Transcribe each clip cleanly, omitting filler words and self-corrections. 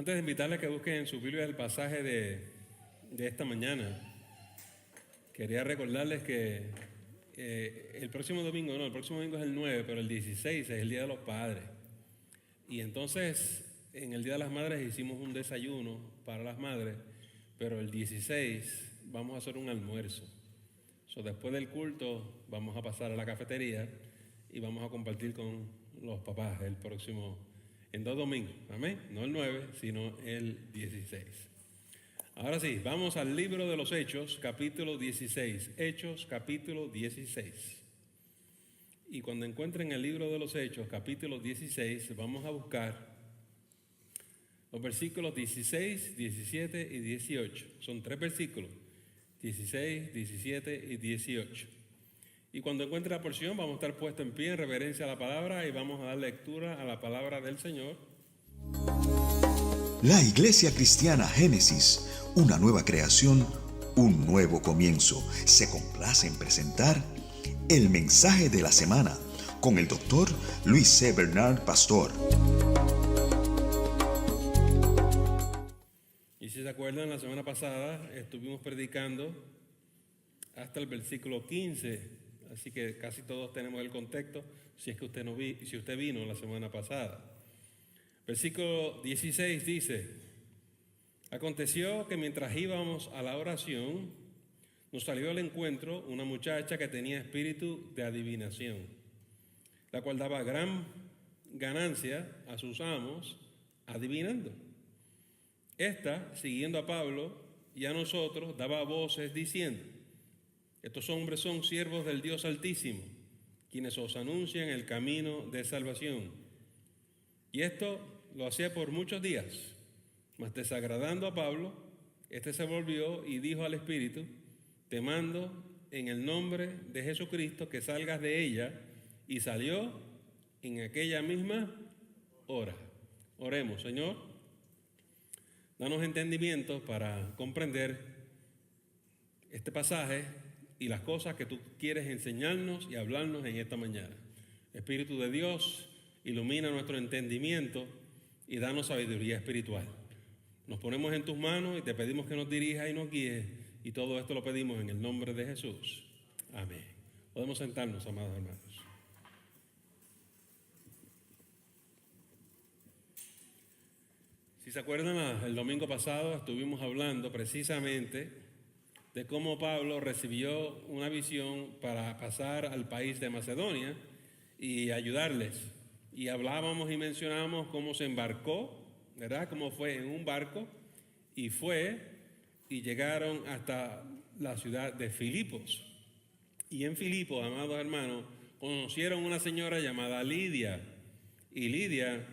Antes de invitarles a que busquen en su Biblia el pasaje de esta mañana, quería recordarles que el próximo domingo es el 9, pero el 16 es el Día de los Padres. Y entonces, en el Día de las Madres hicimos un desayuno para las madres, pero el 16 vamos a hacer un almuerzo. Después del culto vamos a pasar a la cafetería y vamos a compartir con los papás en 2 domingos, amén, no el 9, sino el 16. Ahora sí, vamos al libro de los Hechos, capítulo 16, Hechos, capítulo 16. Y cuando encuentren el libro de los Hechos, capítulo 16, vamos a buscar los versículos 16, 17 y 18. Son 3 versículos, 16, 17 y 18. Y cuando encuentre la porción, vamos a estar puestos en pie en reverencia a la palabra y vamos a dar lectura a la palabra del Señor. La Iglesia Cristiana Génesis, una nueva creación, un nuevo comienzo, se complace en presentar el mensaje de la semana con el doctor Luis C. Bernard, pastor. Y si se acuerdan, la semana pasada estuvimos predicando hasta el versículo 15. Así que casi todos tenemos el contexto, si es que usted vino la semana pasada. Versículo 16 dice: aconteció que mientras íbamos a la oración, nos salió al encuentro una muchacha que tenía espíritu de adivinación, la cual daba gran ganancia a sus amos adivinando. Esta, siguiendo a Pablo y a nosotros, daba voces diciendo: estos hombres son siervos del Dios Altísimo, quienes os anuncian el camino de salvación. Y esto lo hacía por muchos días, mas desagradando a Pablo, este se volvió y dijo al Espíritu: te mando en el nombre de Jesucristo que salgas de ella, y salió en aquella misma hora. Oremos. Señor, danos entendimiento para comprender este pasaje y las cosas que tú quieres enseñarnos y hablarnos en esta mañana. Espíritu de Dios, ilumina nuestro entendimiento y danos sabiduría espiritual. Nos ponemos en tus manos y te pedimos que nos dirijas y nos guíes, y todo esto lo pedimos en el nombre de Jesús. Amén. Podemos sentarnos, amados hermanos. Si se acuerdan, el domingo pasado estuvimos hablando precisamente de cómo Pablo recibió una visión para pasar al país de Macedonia y ayudarles. Y hablábamos y mencionábamos cómo se embarcó, ¿verdad? Cómo fue en un barco y llegaron hasta la ciudad de Filipos. Y en Filipos, amados hermanos, conocieron una señora llamada Lidia. Y Lidia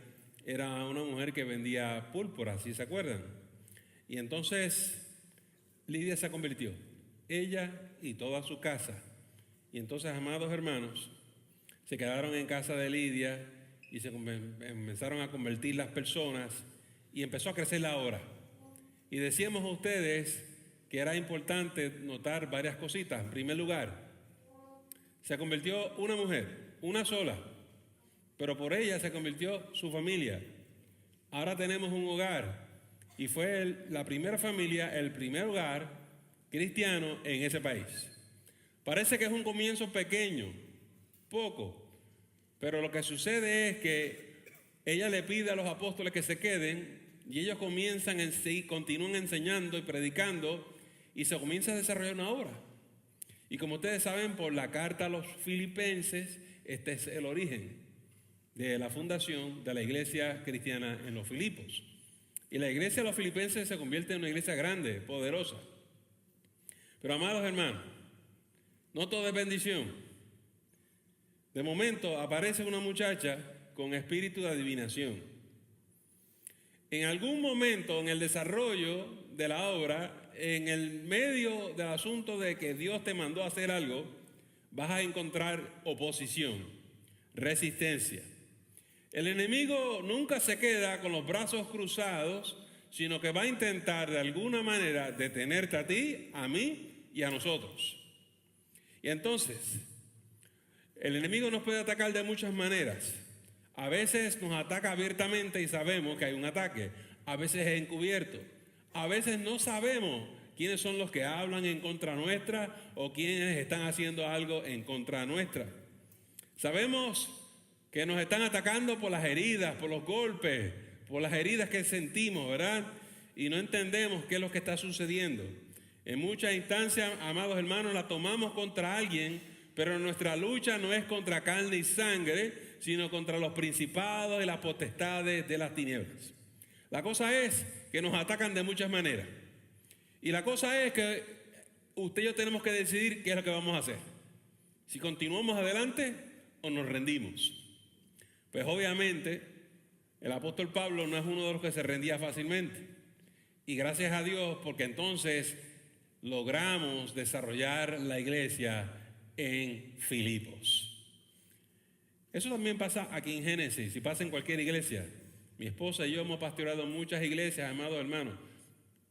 era una mujer que vendía púrpura, ¿sí se acuerdan? Y entonces Lidia se convirtió, ella y toda su casa. Y entonces, amados hermanos, se quedaron en casa de Lidia y se comenzaron a convertir las personas y empezó a crecer la obra. Y decíamos a ustedes que era importante notar varias cositas. En primer lugar, se convirtió una mujer, una sola, pero por ella se convirtió su familia. Ahora tenemos un hogar. Y fue la primera familia, el primer hogar cristiano en ese país. Parece que es un comienzo pequeño, poco, pero lo que sucede es que ella le pide a los apóstoles que se queden y ellos continúan enseñando y predicando y se comienza a desarrollar una obra. Y como ustedes saben, por la carta a los filipenses, este es el origen de la fundación de la iglesia cristiana en los Filipos. Y la iglesia de los filipenses se convierte en una iglesia grande, poderosa. Pero amados hermanos, no todo es bendición. De momento aparece una muchacha con espíritu de adivinación. En algún momento en el desarrollo de la obra, en el medio del asunto de que Dios te mandó a hacer algo, vas a encontrar oposición, resistencia. El enemigo nunca se queda con los brazos cruzados, sino que va a intentar de alguna manera detenerte a ti, a mí y a nosotros. Y entonces, el enemigo nos puede atacar de muchas maneras. A veces nos ataca abiertamente y sabemos que hay un ataque. a veces es encubierto. A veces no sabemos quiénes son los que hablan en contra nuestra o quiénes están haciendo algo en contra nuestra. Sabemos que nos están atacando por las heridas, por los golpes, por las heridas que sentimos, ¿verdad? Y no entendemos qué es lo que está sucediendo. En muchas instancias, amados hermanos, la tomamos contra alguien, pero nuestra lucha no es contra carne y sangre, sino contra los principados y las potestades de las tinieblas. La cosa es que nos atacan de muchas maneras. Y la cosa es que usted y yo tenemos que decidir qué es lo que vamos a hacer. Si continuamos adelante o nos rendimos. Pues obviamente el apóstol Pablo no es uno de los que se rendía fácilmente. Y gracias a Dios, porque entonces logramos desarrollar la iglesia en Filipos. Eso también pasa aquí en Génesis y pasa en cualquier iglesia. Mi esposa y yo hemos pastoreado muchas iglesias, amados hermanos.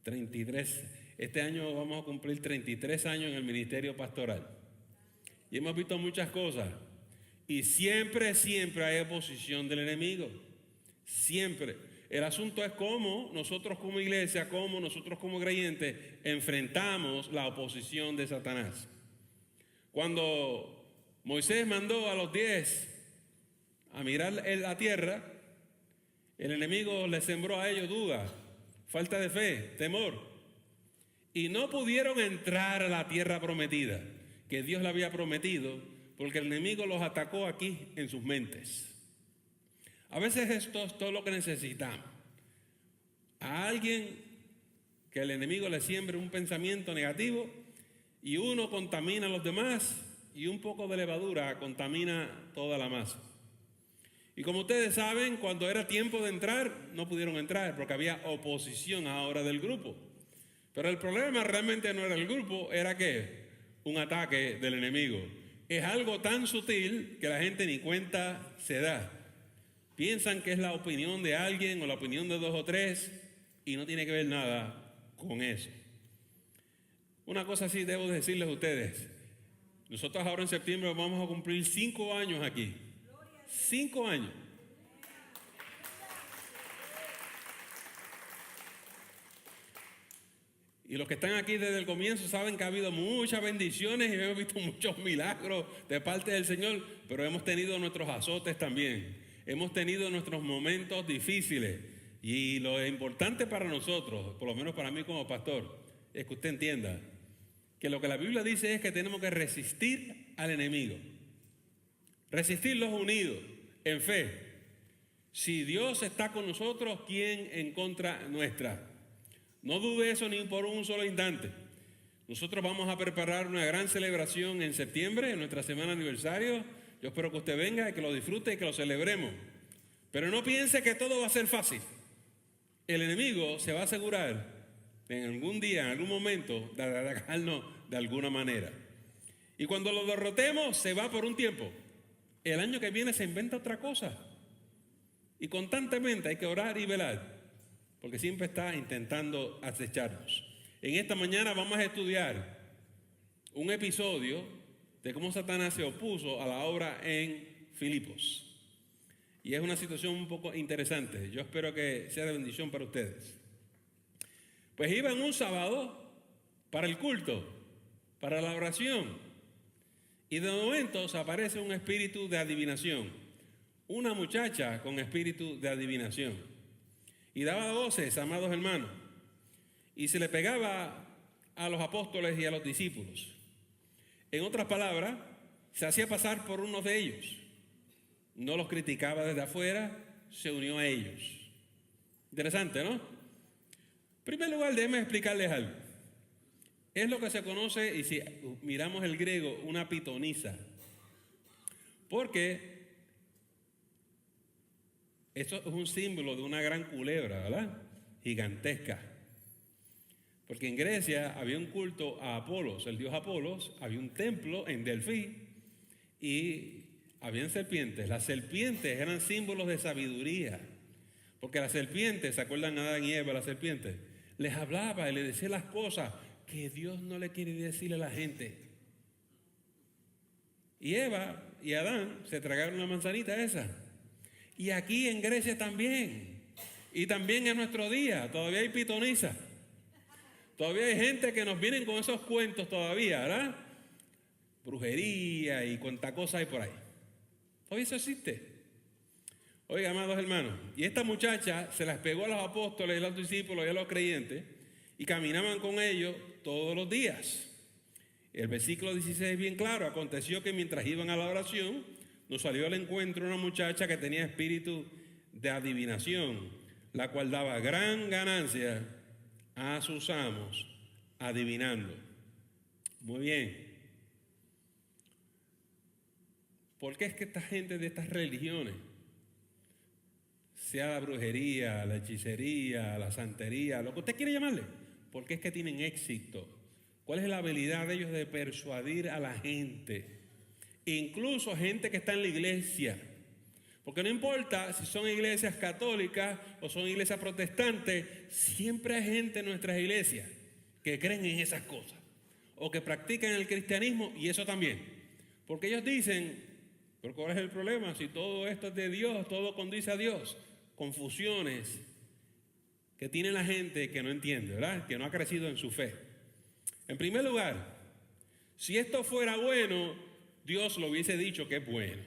33. Este año vamos a cumplir 33 años en el ministerio pastoral. Y hemos visto muchas cosas. Y siempre hay oposición del enemigo. Siempre. El asunto es cómo nosotros como iglesia, cómo nosotros como creyentes enfrentamos la oposición de Satanás. Cuando Moisés mandó a los 10 a mirar en la tierra, el enemigo les sembró a ellos dudas, falta de fe, temor. Y no pudieron entrar a la tierra prometida, que Dios le había prometido, porque el enemigo los atacó aquí en sus mentes. A veces esto es todo lo que necesitamos. A alguien que el enemigo le siembre un pensamiento negativo y uno contamina a los demás y un poco de levadura contamina toda la masa. Y como ustedes saben, cuando era tiempo de entrar, no pudieron entrar porque había oposición ahora del grupo. Pero el problema realmente no era el grupo, era que un ataque del enemigo. Es algo tan sutil que la gente ni cuenta se da. Piensan que es la opinión de alguien o la opinión de 2 o 3 y no tiene que ver nada con eso. Una cosa sí debo decirles a ustedes. Nosotros ahora en septiembre vamos a cumplir 5 años aquí. 5 años. Y los que están aquí desde el comienzo saben que ha habido muchas bendiciones y hemos visto muchos milagros de parte del Señor, pero hemos tenido nuestros azotes también. Hemos tenido nuestros momentos difíciles. Y lo importante para nosotros, por lo menos para mí como pastor, es que usted entienda que lo que la Biblia dice es que tenemos que resistir al enemigo. Resistirlos unidos en fe. Si Dios está con nosotros, ¿quién en contra nuestra? No dude eso ni por un solo instante. Nosotros vamos a preparar una gran celebración en septiembre, en nuestra semana aniversario. Yo espero que usted venga y que lo disfrute y que lo celebremos. Pero no piense que todo va a ser fácil. El enemigo se va a asegurar en algún día, en algún momento, de atacarnos de alguna manera. Y cuando lo derrotemos, se va por un tiempo. El año que viene se inventa otra cosa. Y constantemente hay que orar y velar, porque siempre está intentando acecharnos. En esta mañana vamos a estudiar un episodio de cómo Satanás se opuso a la obra en Filipos. Y es una situación un poco interesante. Yo espero que sea de bendición para ustedes. Pues iban un sábado para el culto, para la oración. Y de momento se aparece un espíritu de adivinación. Una muchacha con espíritu de adivinación. Y daba voces, amados hermanos. Y se le pegaba a los apóstoles y a los discípulos. En otras palabras, se hacía pasar por uno de ellos. No los criticaba desde afuera, se unió a ellos. Interesante, ¿no? En primer lugar, déjenme explicarles algo. Es lo que se conoce, y si miramos el griego, una pitonisa. Porque esto es un símbolo de una gran culebra, ¿verdad? Gigantesca. Porque en Grecia había un culto a Apolos, el dios Apolos, había un templo en Delfí y habían serpientes. Las serpientes eran símbolos de sabiduría. Porque las serpientes, ¿se acuerdan de Adán y Eva, las serpientes? Les hablaba y les decía las cosas que Dios no le quiere decirle a la gente. Y Eva y Adán se tragaron la manzanita esa. Y aquí en Grecia también. Y también en nuestro día, todavía hay pitonizas. Todavía hay gente que nos vienen con esos cuentos todavía, ¿verdad? Brujería y cuánta cosa hay por ahí. Todavía eso existe. Oiga, amados hermanos, y esta muchacha se las pegó a los apóstoles, a los discípulos y a los creyentes y caminaban con ellos todos los días. El versículo 16 es bien claro. Aconteció que mientras iban a la oración, nos salió al encuentro una muchacha que tenía espíritu de adivinación, la cual daba gran ganancia a sus amos adivinando. Muy bien. ¿Por qué es que esta gente de estas religiones, sea la brujería, la hechicería, la santería, lo que usted quiere llamarle, por qué es que tienen éxito? ¿Cuál es la habilidad de ellos de persuadir a la gente? Incluso gente que está en la iglesia. Porque no importa si son iglesias católicas o son iglesias protestantes, siempre hay gente en nuestras iglesias que creen en esas cosas o que practican el cristianismo y eso también. Porque ellos dicen, pero ¿cuál es el problema? Si todo esto es de Dios, todo conduce a Dios. Confusiones que tiene la gente que no entiende, ¿verdad? Que no ha crecido en su fe. En primer lugar, si esto fuera bueno, Dios lo hubiese dicho que es bueno.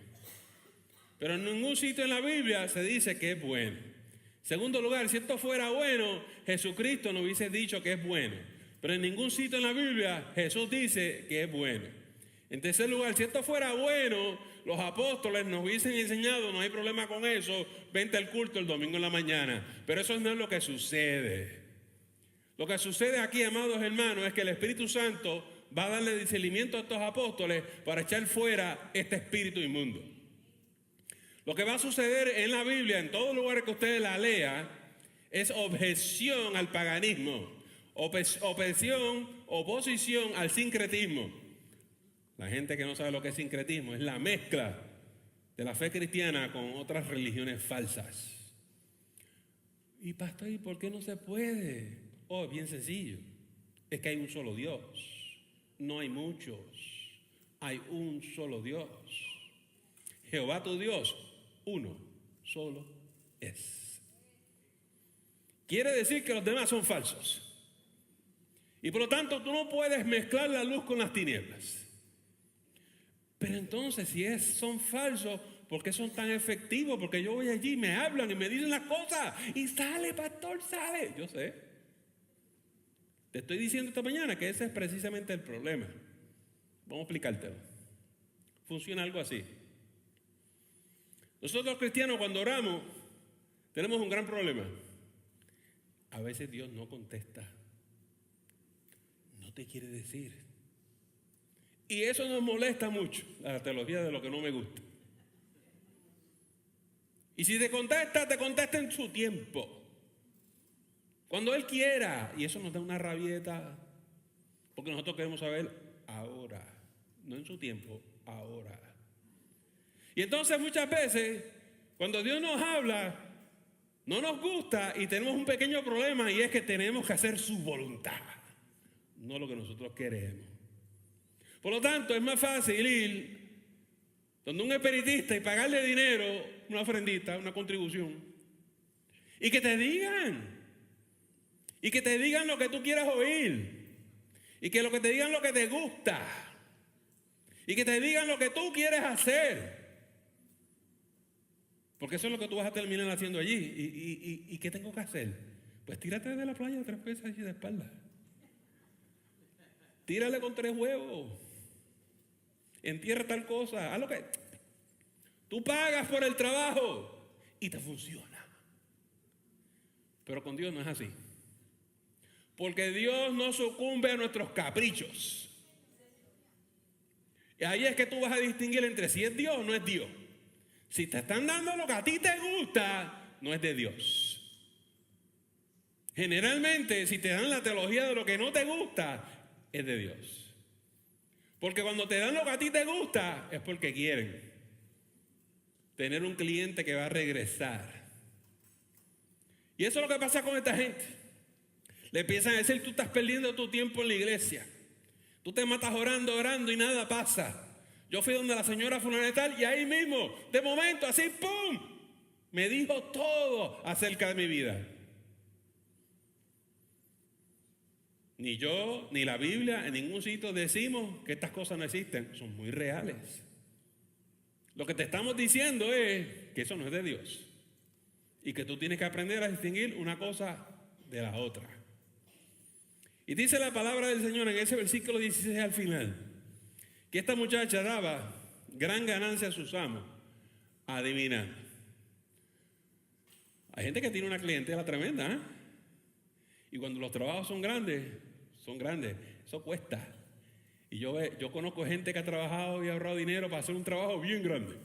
Pero en ningún sitio en la Biblia se dice que es bueno. En segundo lugar, si esto fuera bueno, Jesucristo nos hubiese dicho que es bueno. Pero en ningún sitio en la Biblia Jesús dice que es bueno. En tercer lugar, si esto fuera bueno, los apóstoles nos hubiesen enseñado, no hay problema con eso, vente al culto el domingo en la mañana. Pero eso no es lo que sucede. Lo que sucede aquí, amados hermanos, es que el Espíritu Santo va a darle discernimiento a estos apóstoles para echar fuera este espíritu inmundo. Lo que va a suceder en la Biblia, en todo lugar que ustedes la lean, es objeción al paganismo, oposición al sincretismo. La gente que no sabe lo que es sincretismo es la mezcla de la fe cristiana con otras religiones falsas. Y pastor, ¿y por qué no se puede? Oh, bien sencillo. Es que hay un solo Dios. No hay muchos. Hay un solo Dios. Jehová tu Dios, uno solo es. Quiere decir que los demás son falsos. Y por lo tanto tú no puedes mezclar la luz con las tinieblas. Pero entonces si son falsos, ¿por qué son tan efectivos? Porque yo voy allí, me hablan y me dicen las cosas y sale, pastor, sale. Yo sé. Te estoy diciendo esta mañana que ese es precisamente el problema. Vamos a explicártelo. Funciona algo así. Nosotros los cristianos cuando oramos tenemos un gran problema. A veces Dios no contesta. No te quiere decir. Y eso nos molesta mucho, la teología de lo que no me gusta. Y si te contesta en su tiempo. Cuando Él quiera. Y eso nos da una rabieta. Porque nosotros queremos saber ahora. No en su tiempo, ahora. Y entonces muchas veces, cuando Dios nos habla, no nos gusta y tenemos un pequeño problema. Y es que tenemos que hacer su voluntad. No lo que nosotros queremos. Por lo tanto, es más fácil ir donde un espiritista y pagarle dinero, una ofrendita, una contribución. Y que te digan. Y que te digan lo que tú quieras oír. Y que lo que te digan lo que te gusta. Y que te digan lo que tú quieres hacer. Porque eso es lo que tú vas a terminar haciendo allí. ¿Y qué tengo que hacer? Pues tírate de la playa 3 veces allí de espalda. Tírale con 3 huevos. Entierra tal cosa. Haz lo que... Tú pagas por el trabajo y te funciona. Pero con Dios no es así. Porque Dios no sucumbe a nuestros caprichos. Y ahí es que tú vas a distinguir entre si es Dios o no es Dios. Si te están dando lo que a ti te gusta, no es de Dios. Generalmente, si te dan la teología de lo que no te gusta, es de Dios. Porque cuando te dan lo que a ti te gusta, es porque quieren tener un cliente que va a regresar. Y eso es lo que pasa con esta gente. Le empiezan a decir, tú estás perdiendo tu tiempo en la iglesia. Tú te matas orando y nada pasa. Yo fui donde la señora fulana y tal y ahí mismo, de momento, así, ¡pum! Me dijo todo acerca de mi vida. Ni yo, ni la Biblia, en ningún sitio decimos que estas cosas no existen. Son muy reales. Lo que te estamos diciendo es que eso no es de Dios. Y que tú tienes que aprender a distinguir una cosa de la otra. Y dice la palabra del Señor en ese versículo 16 al final, que esta muchacha daba gran ganancia a sus amos, adivinando. Hay gente que tiene una clientela tremenda, ¿eh? Y cuando los trabajos son grandes, eso cuesta. Y yo conozco gente que ha trabajado y ha ahorrado dinero para hacer un trabajo bien grande.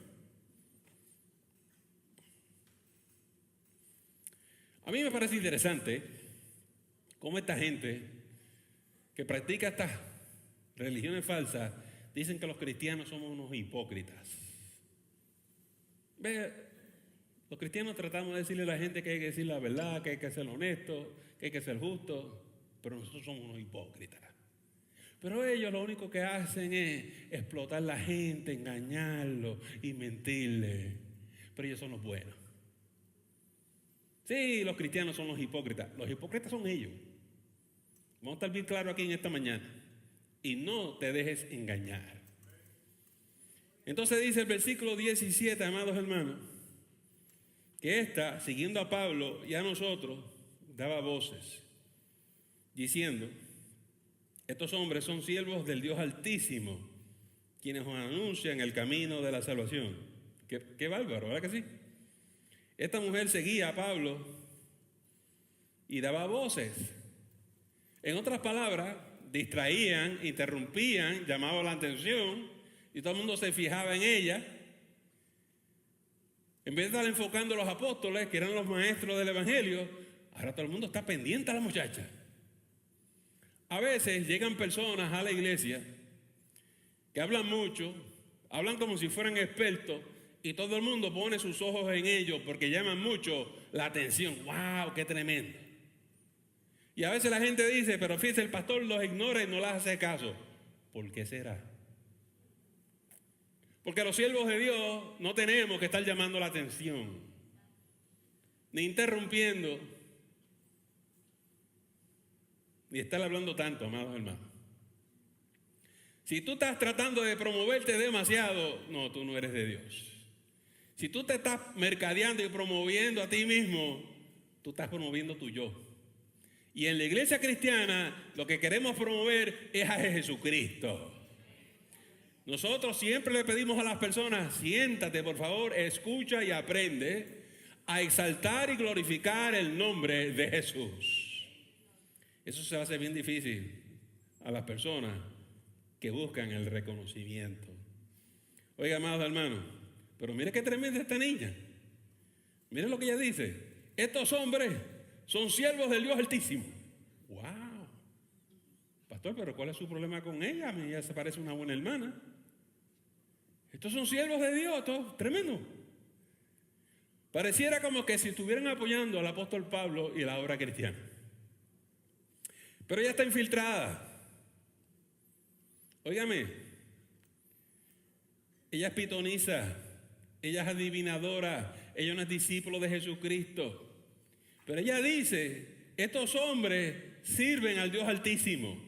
A mí me parece interesante cómo esta gente que practica estas religiones falsas dicen que los cristianos somos unos hipócritas. Los cristianos tratamos de decirle a la gente que hay que decir la verdad, que hay que ser honesto, que hay que ser justo, pero nosotros somos unos hipócritas. Pero ellos lo único que hacen es explotar a la gente, engañarlo y mentirle. Pero ellos son los buenos. Sí, los cristianos son los hipócritas. Los hipócritas son ellos. Vamos a estar bien claros aquí en esta mañana. Y no te dejes engañar. Entonces dice el versículo 17, amados hermanos, que esta, siguiendo a Pablo y a nosotros, daba voces, diciendo: estos hombres son siervos del Dios Altísimo, quienes os anuncian el camino de la salvación. Qué bárbaro, ¿verdad que sí? Esta mujer seguía a Pablo y daba voces. En otras palabras, distraían, interrumpían, llamaban la atención y todo el mundo se fijaba en ella. En vez de estar enfocando a los apóstoles, que eran los maestros del evangelio, ahora todo el mundo está pendiente a la muchacha. A veces llegan personas a la iglesia que hablan mucho, hablan como si fueran expertos, y todo el mundo pone sus ojos en ellos porque llaman mucho la atención. ¡Wow! ¡Qué tremendo! Y a veces la gente dice: pero fíjese, el pastor los ignora y no les hace caso. ¿Por qué será? Porque los siervos de Dios no tenemos que estar llamando la atención, ni interrumpiendo, ni estar hablando tanto, amados hermanos. Si tú estás tratando de promoverte demasiado, no, tú no eres de Dios. Si tú te estás mercadeando y promoviendo a ti mismo, tú estás promoviendo tu yo. Y en la iglesia cristiana lo que queremos promover es a Jesucristo. Nosotros siempre le pedimos a las personas: siéntate por favor, escucha y aprende a exaltar y glorificar el nombre de Jesús. Eso se hace bien difícil a las personas que buscan el reconocimiento. Oiga, amados hermanos, pero mire qué tremenda esta niña. Mire lo que ella dice: estos hombres son siervos del Dios Altísimo. ¡Wow! Pastor, pero ¿cuál es su problema con ella? A mí ella se parece una buena hermana. Estos son siervos de Dios, todo tremendo. Pareciera como que si estuvieran apoyando al apóstol Pablo y la obra cristiana. Pero ella está infiltrada. Óigame, ella es pitonisa, ella es adivinadora, ella no es discípulo de Jesucristo. Pero ella dice: estos hombres sirven al Dios Altísimo.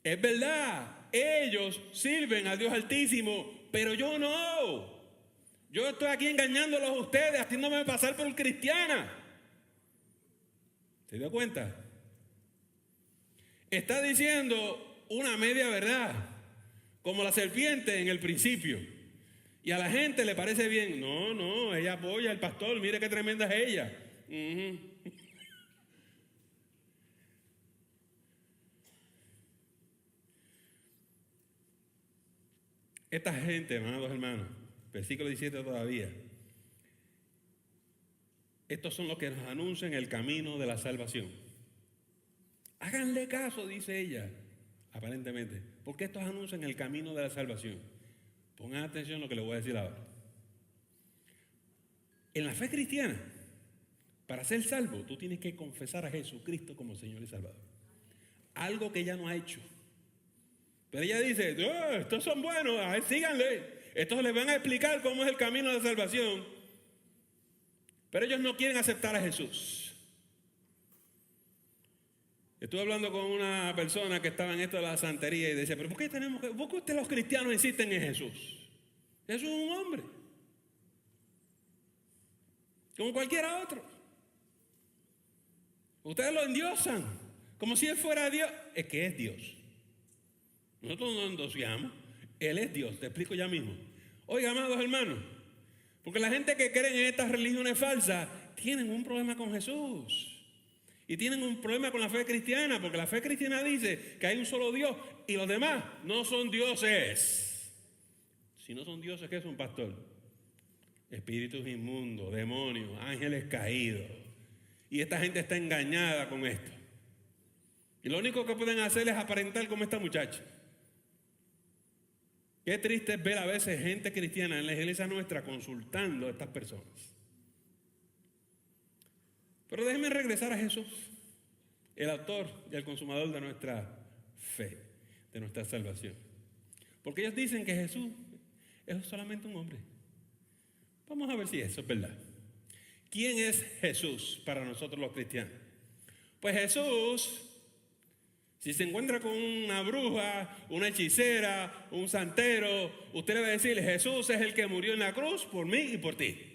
Es verdad, ellos sirven al Dios Altísimo, pero yo no. Yo estoy aquí engañándolos a ustedes, haciéndome pasar por cristiana. ¿Se dio cuenta? Está diciendo una media verdad, como la serpiente en el principio. Y a la gente le parece bien. No, ella apoya al pastor, mire qué tremenda es ella. Esta gente, amados hermanos, versículo 17 todavía. Estos son los que nos anuncian el camino de la salvación. Háganle caso, dice ella, aparentemente, porque estos anuncian el camino de la salvación. Pongan atención a lo que les voy a decir ahora. En la fe cristiana, para ser salvo, tú tienes que confesar a Jesucristo como Señor y Salvador. Algo que ella no ha hecho. Pero ella dice: estos son buenos, síganle. Estos les van a explicar cómo es el camino de la salvación. Pero ellos no quieren aceptar a Jesús. Estuve hablando con una persona que estaba en esto de la santería y decía, pero ¿por qué ustedes los cristianos insisten en Jesús? Jesús es un hombre, como cualquiera otro. Ustedes lo endiosan, como si Él fuera Dios. Es que es Dios. Nosotros no endosamos, Él es Dios, te explico ya mismo. Oiga, amados hermanos, porque la gente que cree en estas religiones falsas tienen un problema con Jesús. Y tienen un problema con la fe cristiana, porque la fe cristiana dice que hay un solo Dios y los demás no son dioses. Si no son dioses, ¿qué son, pastor? Espíritus inmundos, demonios, ángeles caídos. Y esta gente está engañada con esto. Y lo único que pueden hacer es aparentar como esta muchacha. Qué triste es ver a veces gente cristiana en la iglesia nuestra consultando a estas personas. Pero déjenme regresar a Jesús, el autor y el consumador de nuestra fe, de nuestra salvación. Porque ellos dicen que Jesús es solamente un hombre. Vamos a ver si eso es verdad. ¿Quién es Jesús para nosotros los cristianos? Pues Jesús, si se encuentra con una bruja, una hechicera, un santero, usted le va a decir, Jesús es el que murió en la cruz por mí y por ti.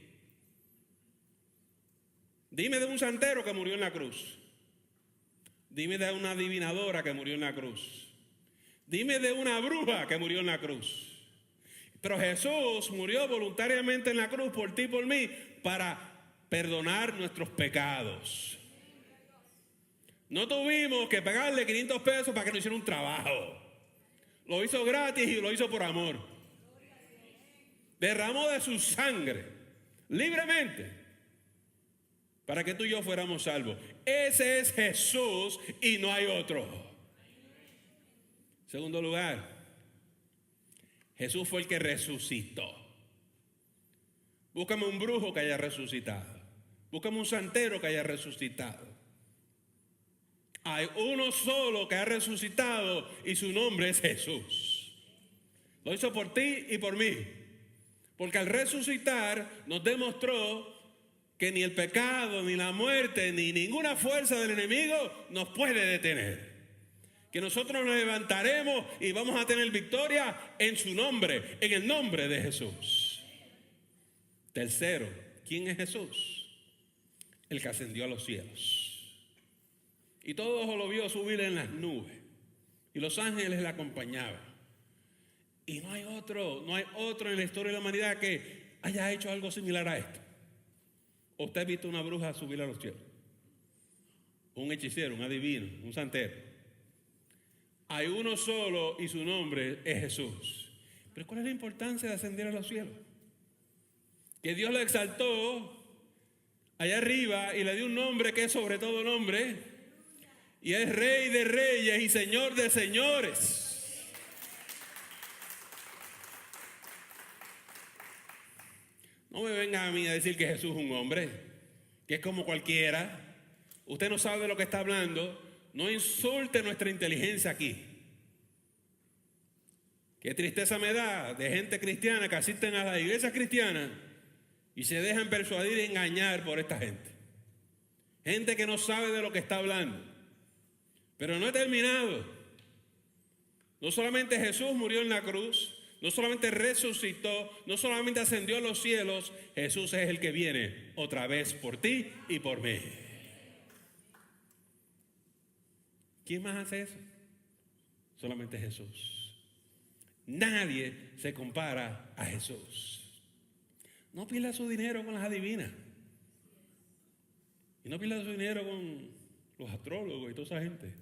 Dime de un santero que murió en la cruz. Dime de una adivinadora que murió en la cruz. Dime de una bruja que murió en la cruz. Pero Jesús murió voluntariamente en la cruz por ti y por mí para perdonar nuestros pecados. No tuvimos que pagarle 500 pesos para que nos hiciera un trabajo. Lo hizo gratis y lo hizo por amor. Derramó de su sangre libremente para que tú y yo fuéramos salvos. Ese es Jesús y no hay otro. Segundo lugar, Jesús fue el que resucitó. Búscame un brujo que haya resucitado. Búscame un santero que haya resucitado. Hay uno solo que ha resucitado y su nombre es Jesús. Lo hizo por ti y por mí. Porque al resucitar nos demostró que ni el pecado, ni la muerte, ni ninguna fuerza del enemigo nos puede detener. Que nosotros nos levantaremos y vamos a tener victoria en su nombre, en el nombre de Jesús. Tercero, ¿quién es Jesús? El que ascendió a los cielos. Y todo ojo lo vio subir en las nubes. Y los ángeles le acompañaban. Y no hay otro en la historia de la humanidad que haya hecho algo similar a esto. ¿Usted ha visto una bruja subir a los cielos? Un hechicero, un adivino, un santero. Hay uno solo y su nombre es Jesús. Pero ¿cuál es la importancia de ascender a los cielos? Que Dios lo exaltó allá arriba y le dio un nombre que es sobre todo nombre. Y es Rey de reyes y Señor de señores. No me venga a mí a decir que Jesús es un hombre, que es como cualquiera. Usted no sabe de lo que está hablando. No insulte nuestra inteligencia aquí. Qué tristeza me da de gente cristiana que asisten a las iglesias cristianas y se dejan persuadir y engañar por esta gente. Gente que no sabe de lo que está hablando. Pero no he terminado. No solamente Jesús murió en la cruz, no solamente resucitó, no solamente ascendió a los cielos, Jesús es el que viene otra vez por ti y por mí. ¿Quién más hace eso? Solamente Jesús. Nadie se compara a Jesús. No pierda su dinero con las adivinas. Y no pierda su dinero con los astrólogos y toda esa gente.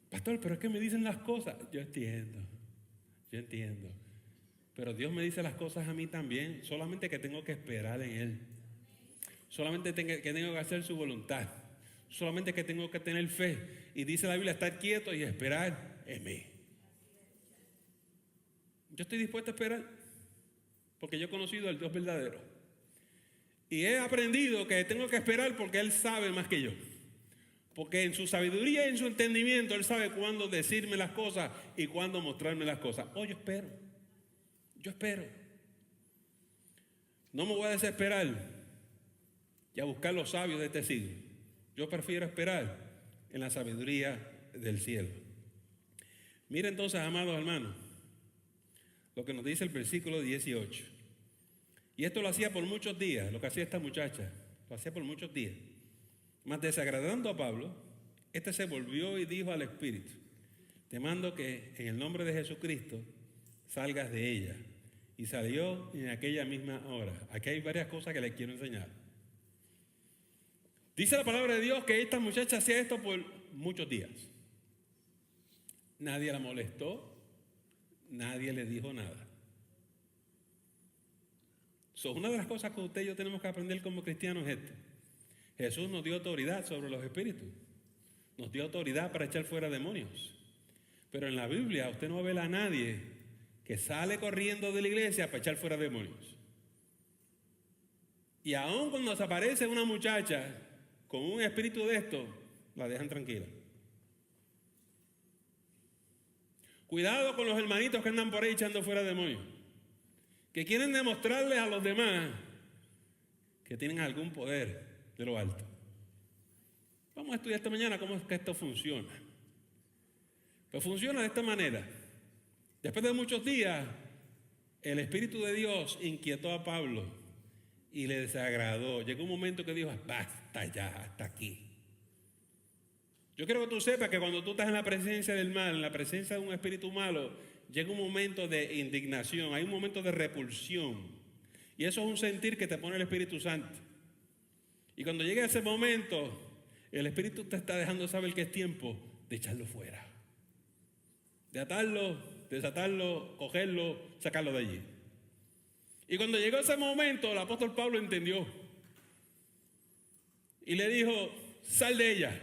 Pastor, pero es que me dicen las cosas. Yo entiendo. Pero Dios me dice las cosas a mí también. Solamente que tengo que esperar en Él. Solamente que tengo que hacer su voluntad. Solamente que tengo que tener fe. Y dice la Biblia, estar quieto y esperar en mí. Yo estoy dispuesto a esperar. Porque yo he conocido al Dios verdadero. Y he aprendido que tengo que esperar porque Él sabe más que yo. Porque en su sabiduría y en su entendimiento Él sabe cuándo decirme las cosas y cuándo mostrarme las cosas. Oh, yo espero. No me voy a desesperar y a buscar los sabios de este siglo. Yo prefiero esperar en la sabiduría del cielo. Mira entonces, amados hermanos, lo que nos dice el versículo 18. Y esto lo hacía por muchos días, lo que hacía esta muchacha, lo hacía por muchos días. Mas desagradando a Pablo, este se volvió y dijo al Espíritu: te mando que en el nombre de Jesucristo salgas de ella. Y salió en aquella misma hora. Aquí hay varias cosas que les quiero enseñar. Dice la palabra de Dios que esta muchacha hacía esto por muchos días. Nadie la molestó, nadie le dijo nada. Una de las cosas que usted y yo tenemos que aprender como cristianos es esto. Jesús nos dio autoridad sobre los espíritus. Nos dio autoridad para echar fuera demonios. Pero en la Biblia usted no va a ver a nadie que sale corriendo de la iglesia para echar fuera demonios. Y aun cuando se aparece una muchacha con un espíritu de esto, la dejan tranquila. Cuidado con los hermanitos que andan por ahí echando fuera demonios, que quieren demostrarles a los demás que tienen algún poder de lo alto. Vamos a estudiar esta mañana cómo es que esto funciona. Pues funciona de esta manera. Después de muchos días, el Espíritu de Dios inquietó a Pablo y le desagradó. Llegó un momento que dijo: basta ya, hasta aquí. Yo quiero que tú sepas que cuando tú estás en la presencia del mal, en la presencia de un espíritu malo, llega un momento de indignación, hay un momento de repulsión. Y eso es un sentir que te pone el Espíritu Santo. Y cuando llega ese momento, el Espíritu te está dejando saber que es tiempo de echarlo fuera. De atarlo, desatarlo, cogerlo, sacarlo de allí. Y cuando llegó ese momento, el apóstol Pablo entendió. Y le dijo: sal de ella,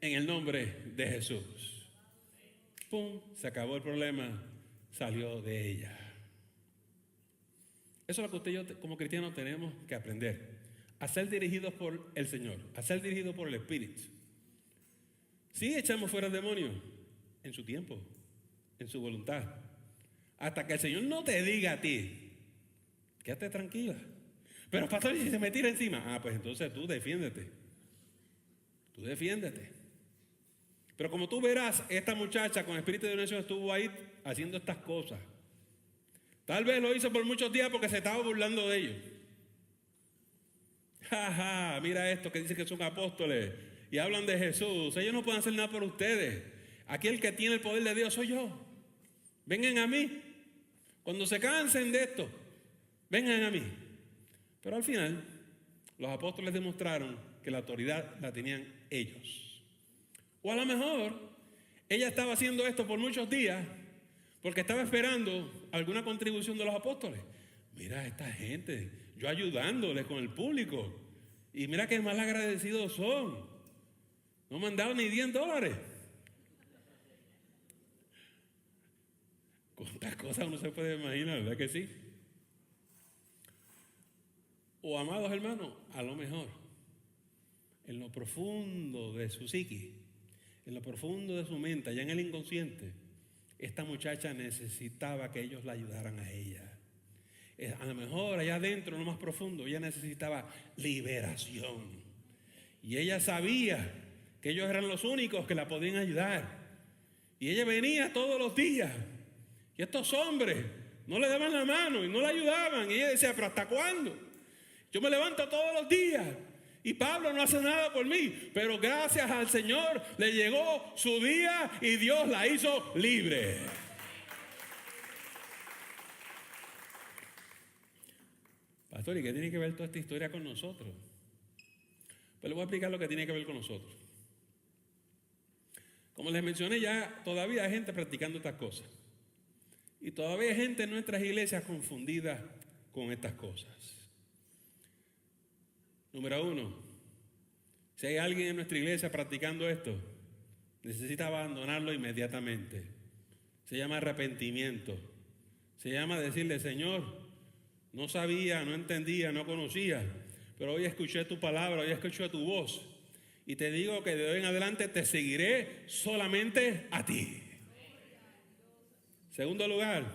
en el nombre de Jesús. ¡Pum! Se acabó el problema, salió de ella. Eso es lo que usted y yo como cristianos tenemos que aprender. A ser dirigidos por el Señor, a ser dirigidos por el Espíritu. Sí, echamos fuera demonios en su tiempo, en su voluntad. Hasta que el Señor no te diga a ti: quédate tranquila. Pero pastor, ¿y si se me tira encima? Pues entonces tú defiéndete. Tú defiéndete. Pero como tú verás, esta muchacha con espíritu de donación estuvo ahí haciendo estas cosas. Tal vez lo hizo por muchos días porque se estaba burlando de ellos. Ja, mira esto que dice que son apóstoles y hablan de Jesús. Ellos no pueden hacer nada por ustedes. Aquí el que tiene el poder de Dios soy yo. Vengan a mí. Cuando se cansen de esto, vengan a mí. Pero al final, los apóstoles demostraron que la autoridad la tenían ellos. O a lo mejor, ella estaba haciendo esto por muchos días porque estaba esperando alguna contribución de los apóstoles. Mira a esta gente, yo ayudándoles con el público. Y mira qué mal agradecidos son. No me han dado ni $10. ¿Cuántas cosas uno se puede imaginar, verdad que sí? O amados hermanos, a lo mejor, en lo profundo de su psiquis, en lo profundo de su mente, allá en el inconsciente, esta muchacha necesitaba que ellos la ayudaran a ella. A lo mejor allá adentro, en lo más profundo, ella necesitaba liberación. Y ella sabía que ellos eran los únicos que la podían ayudar. Y ella venía todos los días. Y estos hombres no le daban la mano y no la ayudaban. Y ella decía: ¿pero hasta cuándo? Yo me levanto todos los días y Pablo no hace nada por mí. Pero gracias al Señor le llegó su día y Dios la hizo libre. Pastor, ¿y qué tiene que ver toda esta historia con nosotros? Pues le voy a explicar lo que tiene que ver con nosotros. Como les mencioné, ya todavía hay gente practicando estas cosas. Y todavía hay gente en nuestras iglesias confundida con estas cosas. Número 1, si hay alguien en nuestra iglesia practicando esto, necesita abandonarlo inmediatamente. Se llama arrepentimiento. Se llama decirle: Señor, no sabía, no entendía, no conocía, pero hoy escuché tu palabra, hoy escuché tu voz. Y te digo que de hoy en adelante te seguiré solamente a ti. Segundo lugar,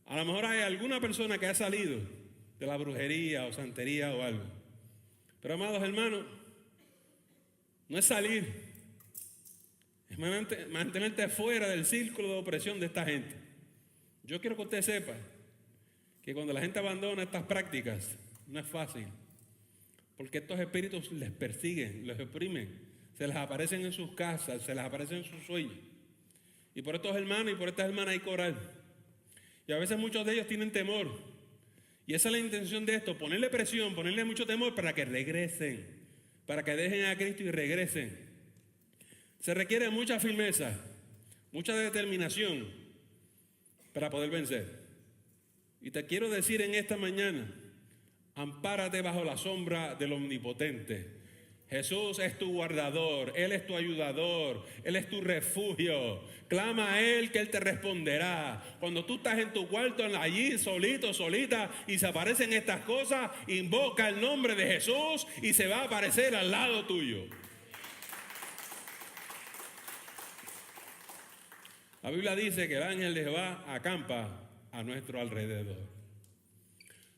a lo mejor hay alguna persona que ha salido de la brujería o santería o algo. Pero amados hermanos, no es salir, es mantenerte fuera del círculo de opresión de esta gente. Yo quiero que usted sepa que cuando la gente abandona estas prácticas, no es fácil, porque estos espíritus les persiguen, les oprimen, se les aparecen en sus casas, se les aparecen en sus sueños. Y por estos hermanos y por estas hermanas hay que orar. Y a veces muchos de ellos tienen temor. Y esa es la intención de esto, ponerle presión, ponerle mucho temor para que regresen, para que dejen a Cristo y regresen. Se requiere mucha firmeza, mucha determinación para poder vencer. Y te quiero decir en esta mañana, ampárate bajo la sombra del Omnipotente. Jesús es tu guardador, Él es tu ayudador, Él es tu refugio. Clama a Él que Él te responderá. Cuando tú estás en tu cuarto allí solito, solita, y se aparecen estas cosas, invoca el nombre de Jesús y se va a aparecer al lado tuyo. La Biblia dice que el ángel de Jehová acampa a nuestro alrededor.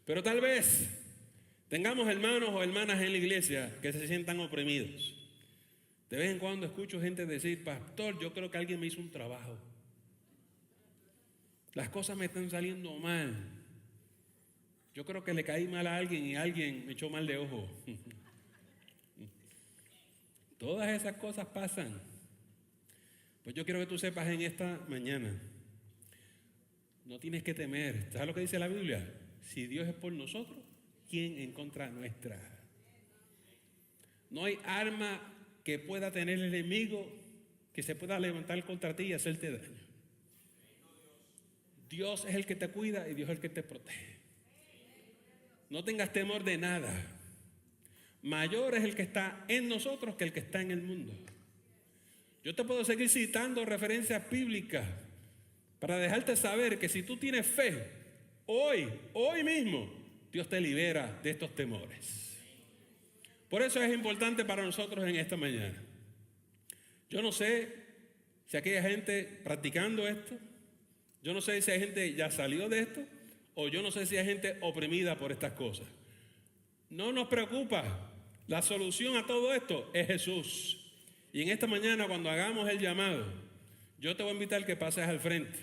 Pero tal vez tengamos hermanos o hermanas en la iglesia que se sientan oprimidos. De vez en cuando escucho gente decir: pastor, yo creo que alguien me hizo un trabajo. Las cosas me están saliendo mal. Yo creo que le caí mal a alguien y alguien me echó mal de ojo. Todas esas cosas pasan. Pues yo quiero que tú sepas en esta mañana, no tienes que temer. ¿Sabes lo que dice la Biblia? Si Dios es por nosotros, ¿quién en contra nuestra? No hay arma que pueda tener el enemigo que se pueda levantar contra ti y hacerte daño. Dios es el que te cuida y Dios es el que te protege. No tengas temor de nada. Mayor es el que está en nosotros que el que está en el mundo. Yo te puedo seguir citando referencias bíblicas para dejarte saber que si tú tienes fe, hoy mismo, Dios te libera de estos temores. Por eso es importante para nosotros en esta mañana. Yo no sé si aquella gente practicando esto, yo no sé si hay gente ya salió de esto, o yo no sé si hay gente oprimida por estas cosas. No nos preocupa. La solución a todo esto es Jesús. Y en esta mañana, cuando hagamos el llamado, yo te voy a invitar que pases al frente.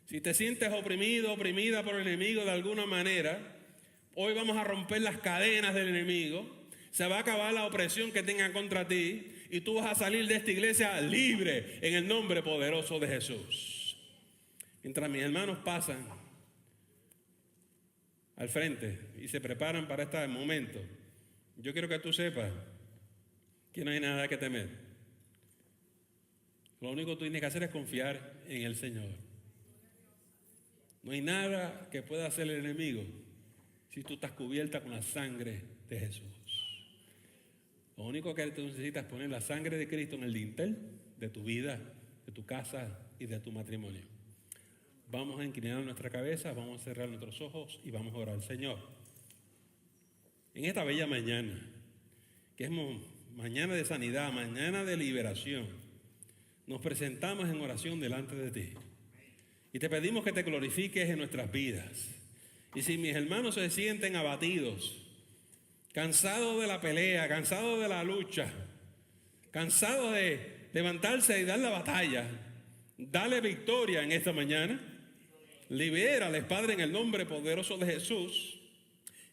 Si te sientes oprimido, oprimida por el enemigo de alguna manera, hoy vamos a romper las cadenas del enemigo. Se va a acabar la opresión que tengan contra ti y tú vas a salir de esta iglesia libre en el nombre poderoso de Jesús. Mientras mis hermanos pasan al frente y se preparan para este momento, yo quiero que tú sepas que no hay nada que temer. Lo único que tú tienes que hacer es confiar en el Señor. No hay nada que pueda hacer el enemigo si tú estás cubierta con la sangre de Jesús. Lo único que tú necesitas es poner la sangre de Cristo en el dintel de tu vida, de tu casa y de tu matrimonio. Vamos a inclinar nuestra cabeza, vamos a cerrar nuestros ojos y vamos a orar al Señor. En esta bella mañana, que es mañana de sanidad, mañana de liberación, nos presentamos en oración delante de ti. Y te pedimos que te glorifiques en nuestras vidas. Y si mis hermanos se sienten abatidos, cansados de la pelea, cansados de la lucha, cansados de levantarse y dar la batalla, dale victoria en esta mañana. Libérales, Padre, en el nombre poderoso de Jesús.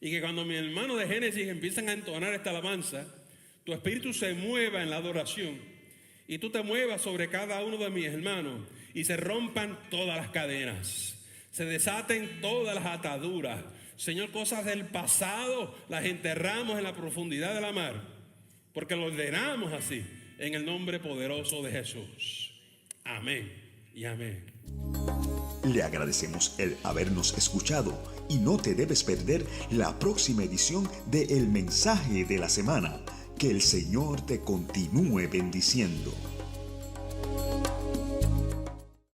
Y que cuando mis hermanos de Génesis empiezan a entonar esta alabanza, tu espíritu se mueva en la adoración y tú te muevas sobre cada uno de mis hermanos y se rompan todas las cadenas, se desaten todas las ataduras. Señor, cosas del pasado las enterramos en la profundidad de la mar, porque lo ordenamos así, en el nombre poderoso de Jesús. Amén y amén. Le agradecemos el habernos escuchado y no te debes perder la próxima edición de El Mensaje de la Semana. Que el Señor te continúe bendiciendo.